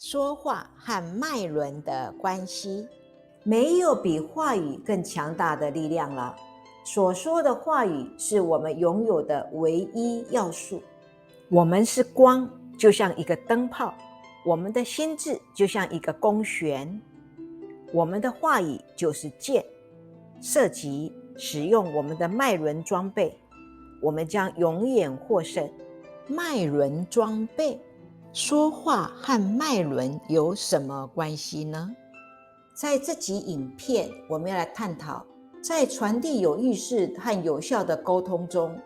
说话和脉轮的关系。没有比话语更强大的力量了。所说的话语是我们拥有的唯一要素。我们是光，就像一个灯泡；我们的心智就像一个弓弦；我们的话语就是剑。涉及使用我们的脉轮装备，我们将永远获胜。脉轮装备，说话和脉轮有什么关系呢？在这集影片，我们要来探讨，在传递有意识和有效的沟通中，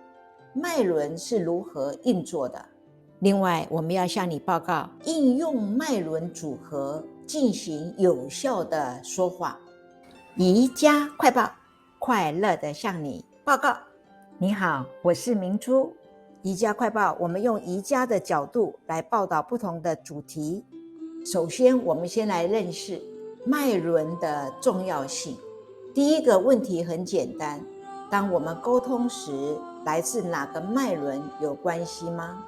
脉轮是如何运作的。另外，我们要向你报告，应用脉轮组合进行有效的说话。宜家快报，快乐的向你报告。你好，我是明珠。宜家快报，我们用宜家的角度来报道不同的主题。首先，我们先来认识脉轮的重要性。第一个问题很简单，当我们沟通时，来自哪个脉轮有关系吗？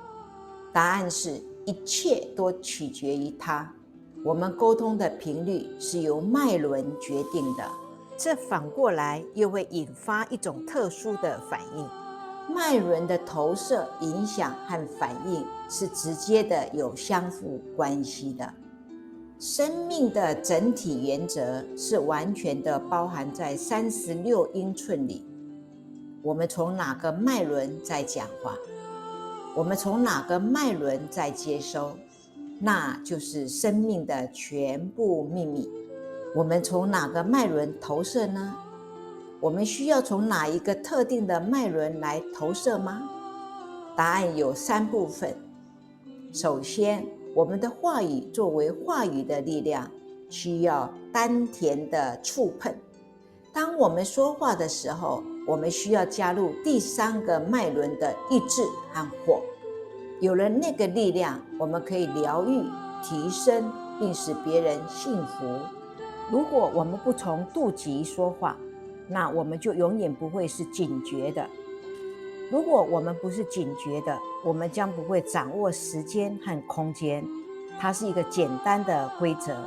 答案是一切都取决于它。我们沟通的频率是由脉轮决定的，这反过来又会引发一种特殊的反应。脉轮的投射、影响和反应是直接的，有相互关系的。生命的整体原则是完全的包含在36英寸里。我们从哪个脉轮在讲话？我们从哪个脉轮在接收？那就是生命的全部秘密。我们从哪个脉轮投射呢？我们需要从哪一个特定的脉轮来投射吗？答案有3部分。首先，我们的话语作为话语的力量，需要丹田的触碰。当我们说话的时候，我们需要加入第3个脉轮的意志和火。有了那个力量，我们可以疗愈、提升，并使别人幸福。如果我们不从肚脐说话，那我们就永远不会是警觉的。如果我们不是警觉的，我们将不会掌握时间和空间。它是一个简单的规则：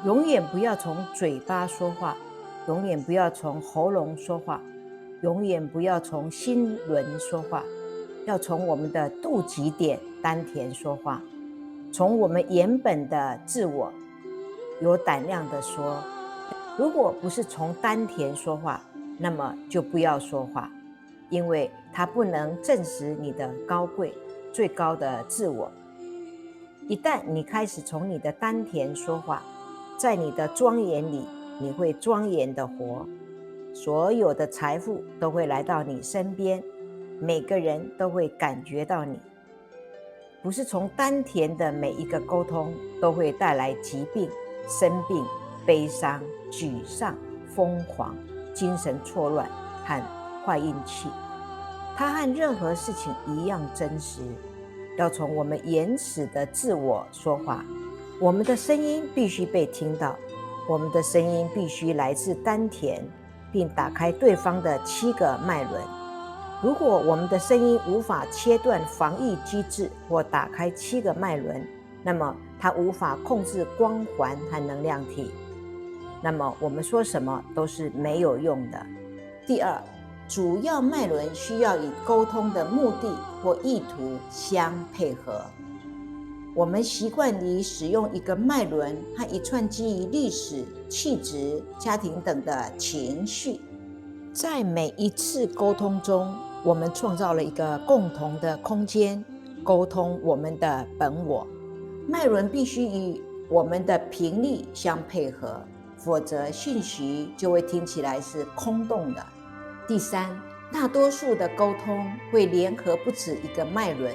永远不要从嘴巴说话，永远不要从喉咙说话，永远不要从心轮说话，要从我们的肚脐点丹田说话，从我们原本的自我有胆量的说。如果不是从丹田说话，那么就不要说话，因为它不能证实你的高贵、最高的自我。一旦你开始从你的丹田说话，在你的庄严里，你会庄严的活，所有的财富都会来到你身边，每个人都会感觉到你。不是从丹田的每一个沟通都会带来疾病、生病、悲伤、沮丧、疯狂、精神错乱和坏运气。它和任何事情一样真实。要从我们原始的自我说话，我们的声音必须被听到，我们的声音必须来自丹田，并打开对方的7个脉轮。如果我们的声音无法切断防御机制或打开7个脉轮，那么它无法控制光环和能量体，那么我们说什么都是没有用的。第二，主要脉轮需要与沟通的目的或意图相配合。我们习惯于使用一个脉轮和一串基于历史、气质、家庭等的情绪。在每一次沟通中，我们创造了一个共同的空间，沟通我们的本我。脉轮必须与我们的频率相配合，否则讯息就会听起来是空洞的。第三，大多数的沟通会联合不止一个脉轮，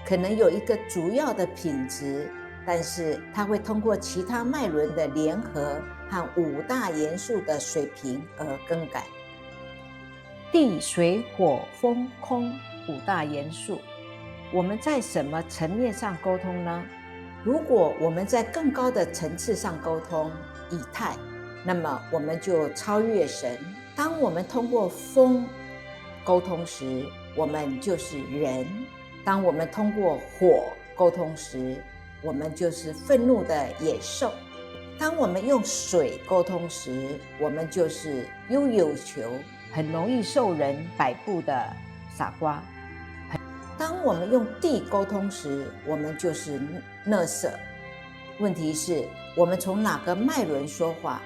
可能有一个主要的品质，但是它会通过其他脉轮的联合和5大元素的水平而更改。地水火风空5大元素，我们在什么层面上沟通呢？如果我们在更高的层次上沟通以太，那么我们就超越神。当我们通过风沟通时，我们就是人；当我们通过火沟通时，我们就是愤怒的野兽；当我们用水沟通时，我们就是悠悠球，很容易受人摆布的傻瓜；当我们用地沟通时，我们就是垃圾。问题是，我们从哪个脉轮说话？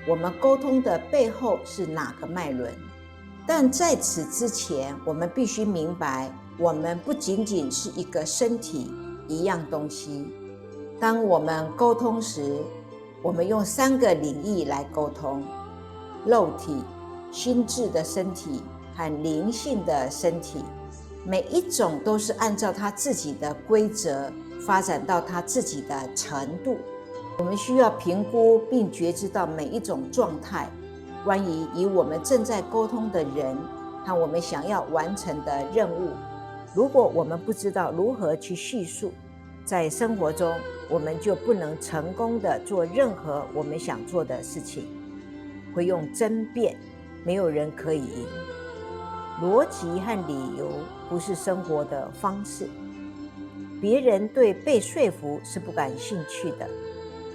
我们沟通的背后是哪个脉轮？但在此之前，我们必须明白，我们不仅仅是一个身体，一样东西。当我们沟通时，我们用3个领域来沟通：肉体、心智的身体和灵性的身体。每一种都是按照它自己的规则发展到它自己的程度。我们需要评估并觉知到每一种状态，关于与我们正在沟通的人和我们想要完成的任务。如果我们不知道如何去叙述，在生活中我们就不能成功地做任何我们想做的事情。会用争辩，没有人可以赢。逻辑和理由不是生活的方式。别人对被说服是不感兴趣的。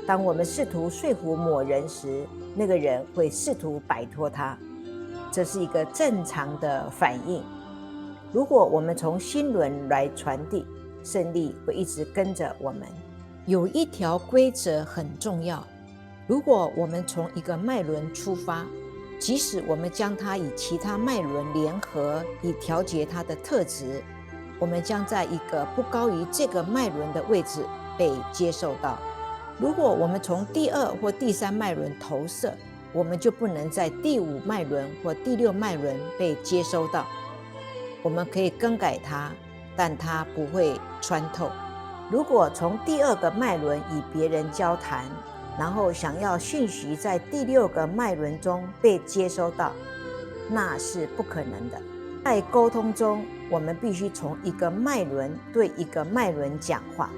当我们试图说服某人时，那个人会试图摆脱他，这是一个正常的反应。如果我们从心轮来传递，胜利会一直跟着我们。有一条规则很重要，如果我们从一个脉轮出发，即使我们将它与其他脉轮联合，以调节它的特质，我们将在一个不高于这个脉轮的位置被接受到。如果我们从第2或第3脉轮投射，我们就不能在第5脉轮或第6脉轮被接收到。我们可以更改它，但它不会穿透。如果从第2个脉轮与别人交谈，然后想要讯息在第6个脉轮中被接收到，那是不可能的。在沟通中，我们必须从一个脉轮对一个脉轮讲话。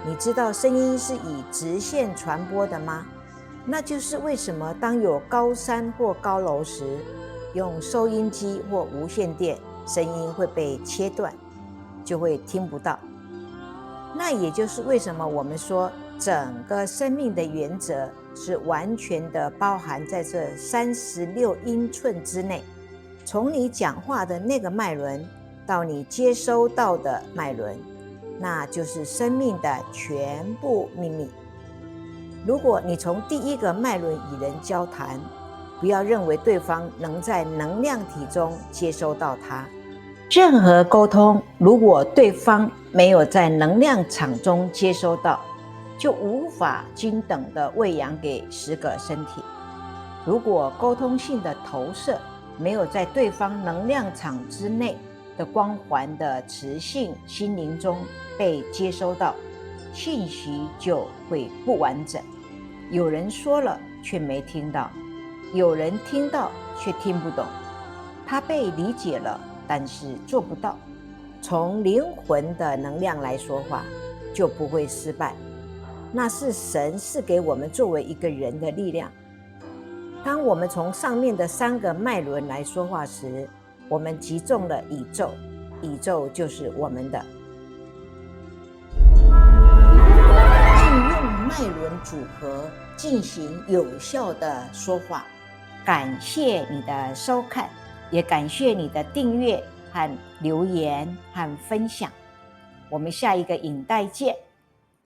你知道声音是以直线传播的吗？那就是为什么当有高山或高楼时，用收音机或无线电，声音会被切断，就会听不到。那也就是为什么我们说整个生命的原则是完全的包含在这36英寸之内，从你讲话的那个脉轮到你接收到的脉轮，那就是生命的全部秘密。如果你从第1个脉轮与人交谈，不要认为对方能在能量体中接收到它。任何沟通，如果对方没有在能量场中接收到，就无法均等地喂养给10个身体。如果沟通性的投射没有在对方能量场之内的光环的磁性心灵中被接收到，信息就会不完整。有人说了却没听到，有人听到却听不懂。他被理解了，但是做不到。从灵魂的能量来说话，就不会失败。那是神赐给我们作为一个人的力量。当我们从上面的3个脉轮来说话时，我们击中了宇宙，宇宙就是我们的。运用脉轮组合进行有效的说话。感谢你的收看，也感谢你的订阅和留言和分享。我们下一个影带见。